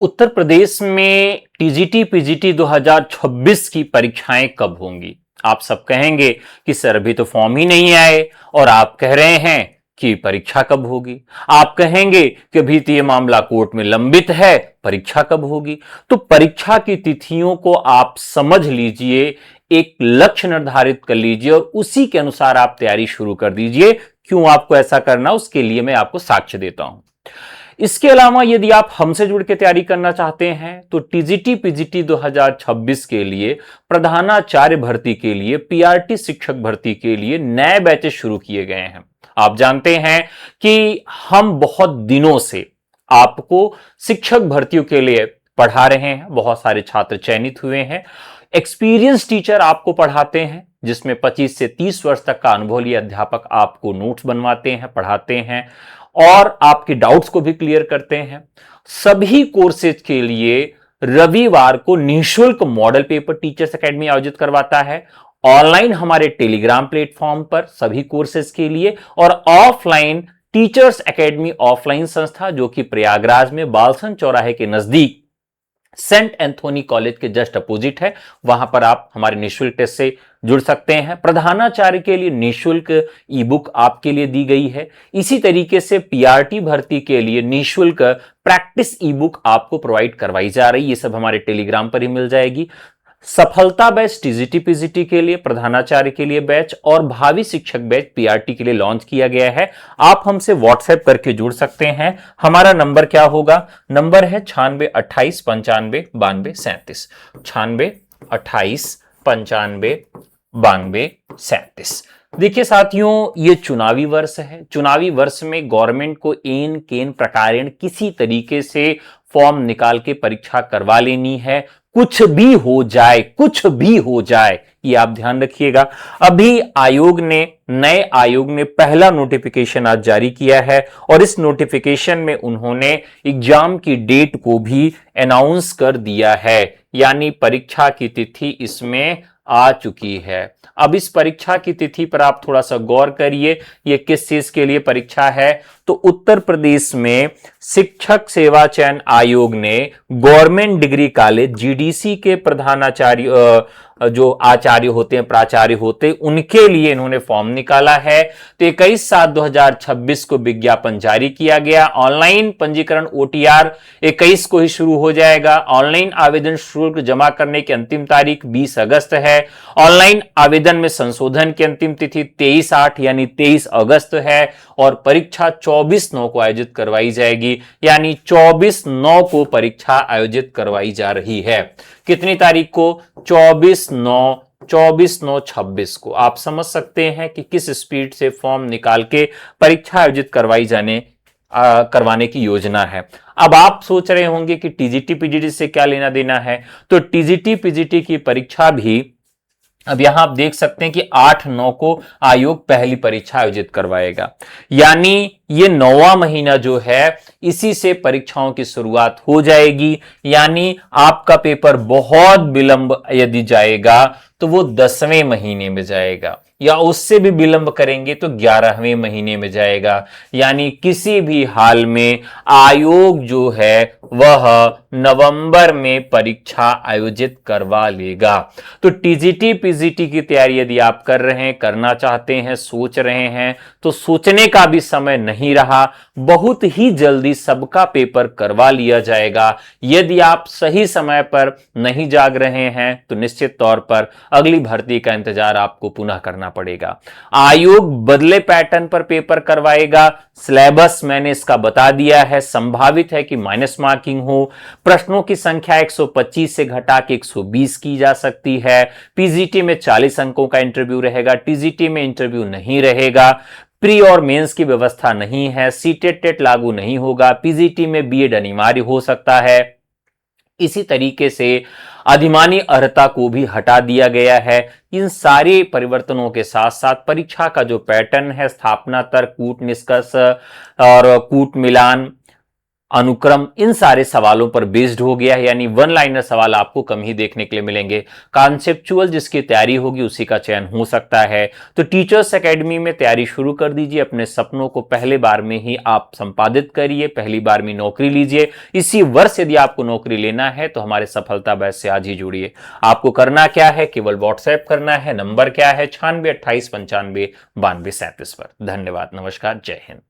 उत्तर प्रदेश में TGT PGT 2026 की परीक्षाएं कब होंगी? आप सब कहेंगे कि सर अभी तो फॉर्म ही नहीं आए, और आप कह रहे हैं कि परीक्षा कब होगी। आप कहेंगे कि अभी तो ये मामला कोर्ट में लंबित है, परीक्षा कब होगी। तो परीक्षा की तिथियों को आप समझ लीजिए, एक लक्ष्य निर्धारित कर लीजिए और उसी के अनुसार आप तैयारी शुरू कर दीजिए। क्यों आपको ऐसा करना, उसके लिए मैं आपको साक्ष्य देता हूं। इसके अलावा यदि आप हमसे जुड़ के तैयारी करना चाहते हैं तो टीजीटी पीजीटी 2026 के लिए, प्रधानाचार्य भर्ती के लिए, पीआरटी शिक्षक भर्ती के लिए नए बैचेस शुरू किए गए हैं। आप जानते हैं कि हम बहुत दिनों से आपको शिक्षक भर्तियों के लिए पढ़ा रहे हैं, बहुत सारे छात्र चयनित हुए हैं। एक्सपीरियंस टीचर आपको पढ़ाते हैं, जिसमें 25 से 30 वर्ष तक का अनुभव लिए अध्यापक आपको नोट्स बनवाते हैं, पढ़ाते हैं और आपके डाउट्स को भी क्लियर करते हैं। सभी कोर्सेज के लिए रविवार को निःशुल्क मॉडल पेपर टीचर्स एकेडमी आयोजित करवाता है। ऑनलाइन हमारे टेलीग्राम प्लेटफॉर्म पर सभी कोर्सेज के लिए, और ऑफलाइन टीचर्स एकेडमी ऑफलाइन संस्था, जो कि प्रयागराज में बालसन चौराहे के नजदीक सेंट एंथोनी कॉलेज के जस्ट अपोजिट है। वहां पर आप हमारे निःशुल्क टेस्ट से जुड़ सकते हैं। प्रधानाचार्य के लिए निःशुल्क ई बुक आपके लिए दी गई है। इसी तरीके से पीआरटी भर्ती के लिए निःशुल्क प्रैक्टिस ई बुक आपको प्रोवाइड करवाई जा रही है। ये सब हमारे टेलीग्राम पर ही मिल जाएगी। सफलता बैच टीजीटी पीजीटी के लिए, प्रधानाचार्य के लिए बैच और भावी शिक्षक बैच पीआरटी के लिए लॉन्च किया गया है। आप हमसे व्हाट्सएप करके जुड़ सकते हैं। हमारा नंबर क्या होगा? नंबर है 9628959237, 9628959237। देखिए साथियों, ये चुनावी वर्ष है। चुनावी वर्ष में गवर्नमेंट को एन केन प्रकारेण किसी तरीके से फॉर्म निकाल के परीक्षा करवा लेनी है। कुछ भी हो जाए, कुछ भी हो जाए, ये आप ध्यान रखिएगा। अभी नए आयोग ने पहला नोटिफिकेशन आज जारी किया है और इस नोटिफिकेशन में उन्होंने एग्जाम की डेट को भी अनाउंस कर दिया है, यानी परीक्षा की तिथि इसमें आ चुकी है। अब इस परीक्षा की तिथि पर आप थोड़ा सा गौर करिए, ये किस चीज के लिए परीक्षा है। तो उत्तर प्रदेश में शिक्षक सेवा चयन आयोग ने गवर्नमेंट डिग्री कॉलेज जीडीसी के प्रधानाचार्य, जो आचार्य होते हैं, प्राचार्य होते हैं, उनके लिए इन्होंने फॉर्म निकाला है। तो 21/7/2026 को विज्ञापन जारी किया गया। ऑनलाइन पंजीकरण ओटीआर 21 को ही शुरू हो जाएगा। ऑनलाइन आवेदन शुल्क जमा करने की अंतिम तारीख 20 अगस्त है। ऑनलाइन आवेदन में संशोधन की अंतिम तिथि 23/8 यानी 23 अगस्त है और परीक्षा 24/9 को आयोजित करवाई जाएगी, यानी 24/9 को परीक्षा आयोजित करवाई जा रही है। कितनी तारीख को? 24/9/26 को। आप समझ सकते हैं कि किस स्पीड से फॉर्म निकाल के परीक्षा आयोजित करवाने की योजना है। अब आप सोच रहे होंगे कि टीजीटी पीजीटी से क्या लेना देना है। तो टीजीटी पीजीटी की परीक्षा भी अब यहां आप देख सकते हैं कि 8/9 को आयोग पहली परीक्षा आयोजित करवाएगा, यानी ये 9वां महीना जो है, इसी से परीक्षाओं की शुरुआत हो जाएगी। यानी आपका पेपर बहुत विलंब यदि जाएगा तो वो 10वें महीने में जाएगा, या उससे भी विलंब करेंगे तो 11वें महीने में जाएगा। यानी किसी भी हाल में आयोग जो है वह नवंबर में परीक्षा आयोजित करवा लेगा। तो टीजीटी पीजीटी की तैयारी यदि आप कर रहे हैं, करना चाहते हैं, सोच रहे हैं, तो सोचने का भी समय नहीं रहा। बहुत ही जल्दी सबका पेपर करवा लिया जाएगा। यदि आप सही समय पर नहीं जाग रहे हैं तो निश्चित तौर पर अगली भर्ती का इंतजार आपको पुनः करना पड़ेगा। आयोग बदले पैटर्न पर पेपर करवाएगा। सिलेबस मैंने इसका बता दिया है। संभावित है कि माइनस मार्किंग हो। प्रश्नों की संख्या 125 से घटा के 120 की जा सकती है। पीजीटी में 40 अंकों का इंटरव्यू रहेगा, टीजीटी में इंटरव्यू नहीं रहेगा। प्री और मेंस की व्यवस्था नहीं है। सीटेट टेट लागू नहीं होगा। पीजीटी में बीएड अनिवार्य हो सकता है। इसी तरीके से अधिमानी अर्हता को भी हटा दिया गया है। इन सारे परिवर्तनों के साथ साथ परीक्षा का जो पैटर्न है, स्थापना तर्क, कूट निष्कर्ष और कूट मिलान, अनुक्रम इन सारे सवालों पर बेस्ड हो गया है, यानी वन लाइनर सवाल आपको कम ही देखने के लिए मिलेंगे। कॉन्सेप्चुअल जिसकी तैयारी होगी उसी का चयन हो सकता है। तो टीचर्स एकेडमी में तैयारी शुरू कर दीजिए, अपने सपनों को पहले बार में ही आप संपादित करिए, पहली बार में नौकरी लीजिए। इसी वर्ष यदि आपको नौकरी लेना है तो हमारे सफलता बैच से आज ही जुड़िए। आपको करना क्या है, केवल व्हाट्सएप करना है। नंबर क्या है? 96 28 95 92 37 पर। धन्यवाद, नमस्कार, जय हिंद।